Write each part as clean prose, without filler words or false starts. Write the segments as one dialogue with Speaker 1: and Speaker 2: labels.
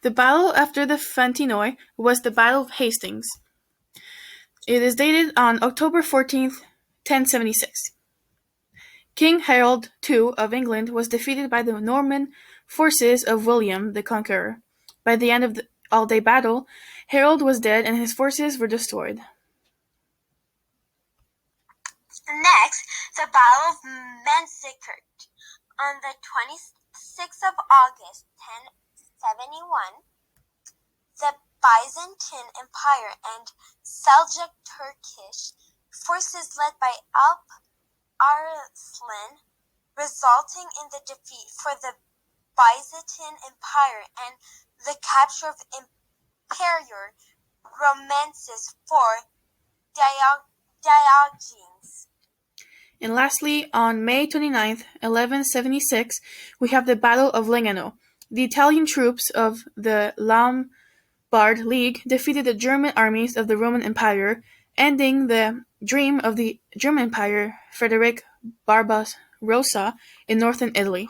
Speaker 1: The battle after the Fontenoy was the Battle of Hastings. It is dated on October 14th, 1076. King Harold II of England was defeated by the Norman forces of William the Conqueror. By the end of the all-day battle, Harold was dead and his forces were destroyed.
Speaker 2: Next, the Battle of Manzikert. On the 26th of August, 1071, the Byzantine Empire and Seljuk Turkish forces led by Alp Arslan, resulting in the defeat for the Byzantine Empire and the capture of Imperial Romances for Diogenes.
Speaker 1: And lastly, on May 29th, 1176, we have the Battle of Legnano. The Italian troops of the Lombard League defeated the German armies of the Roman Empire, ending the dream of the German Empire, Frederick Barbarossa, in northern Italy.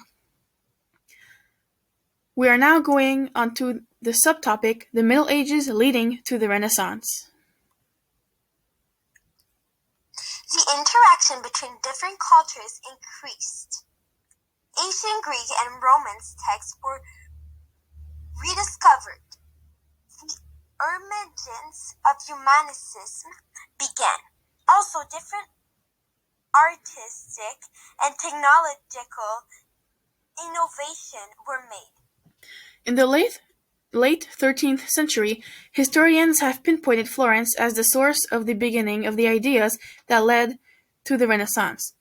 Speaker 1: We are now going on to the subtopic, the Middle Ages leading to the Renaissance.
Speaker 2: The interaction between different cultures increased. Ancient Greek and Roman texts were rediscovered. The emergence of humanicism began. Also, different artistic and technological innovation were made.
Speaker 1: In the late 13th century, historians have pinpointed Florence as the source of the beginning of the ideas that led to the Renaissance.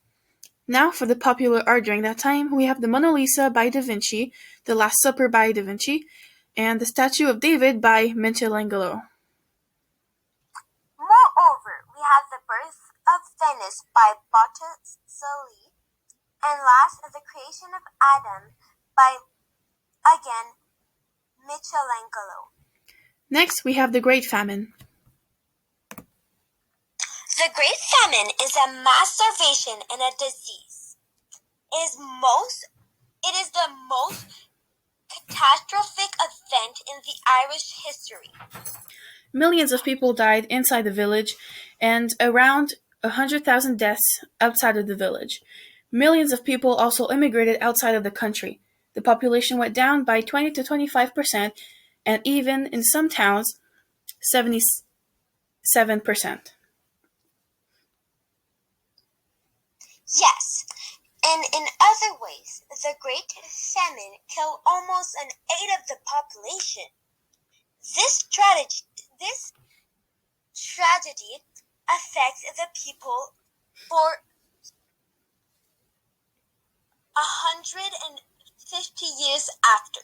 Speaker 1: Now, for the popular art during that time, we have the Mona Lisa by Da Vinci, the Last Supper by Da Vinci, and the Statue of David by Michelangelo.
Speaker 2: Moreover, we have the Birth of Venice by Botticelli, and last, the Creation of Adam by, again, Michelangelo.
Speaker 1: Next, we have the Great Famine.
Speaker 2: The Great Famine is a mass starvation and a disease. It is the most catastrophic event in the Irish history.
Speaker 1: Millions of people died inside the village, and around 100,000 deaths outside of the village. Millions of people also immigrated outside of the country. The population went down by 20 to 25%, and even in some towns, 77%.
Speaker 2: Yes, and in other ways, the Great Famine killed almost an eighth of the population. This tragedy affects the people for 150 years after.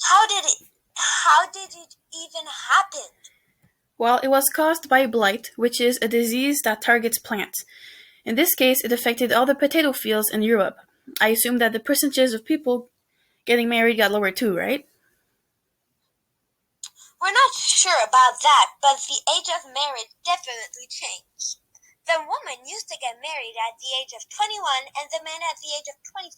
Speaker 2: How did it even happen?
Speaker 1: Well, it was caused by blight, which is a disease that targets plants. In this case, it affected all the potato fields in Europe. I assume that the percentages of people getting married got lower too, right?
Speaker 2: We're not sure about that, but the age of marriage definitely changed. The woman used to get married at the age of 21 and the man at the age of 25.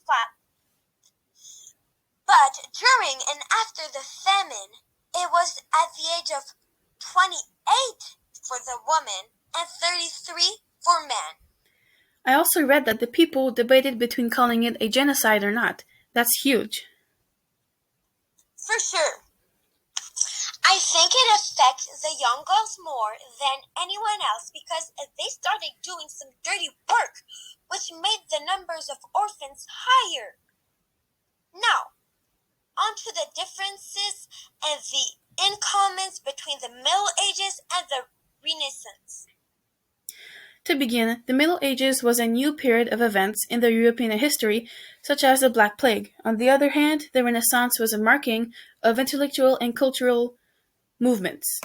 Speaker 2: But during and after the famine, it was at the age of 28 for the woman and 33 for men.
Speaker 1: I also read that the people debated between calling it a genocide or not. That's huge.
Speaker 2: For sure. I think it affects the young girls more than anyone else because they started doing some dirty work, which made the numbers of orphans higher. Now, on to the differences and the incommons between the Middle Ages and the Renaissance.
Speaker 1: To begin, the Middle Ages was a new period of events in the European history, such as the Black Plague. On the other hand, the Renaissance was a marking of intellectual and cultural movements.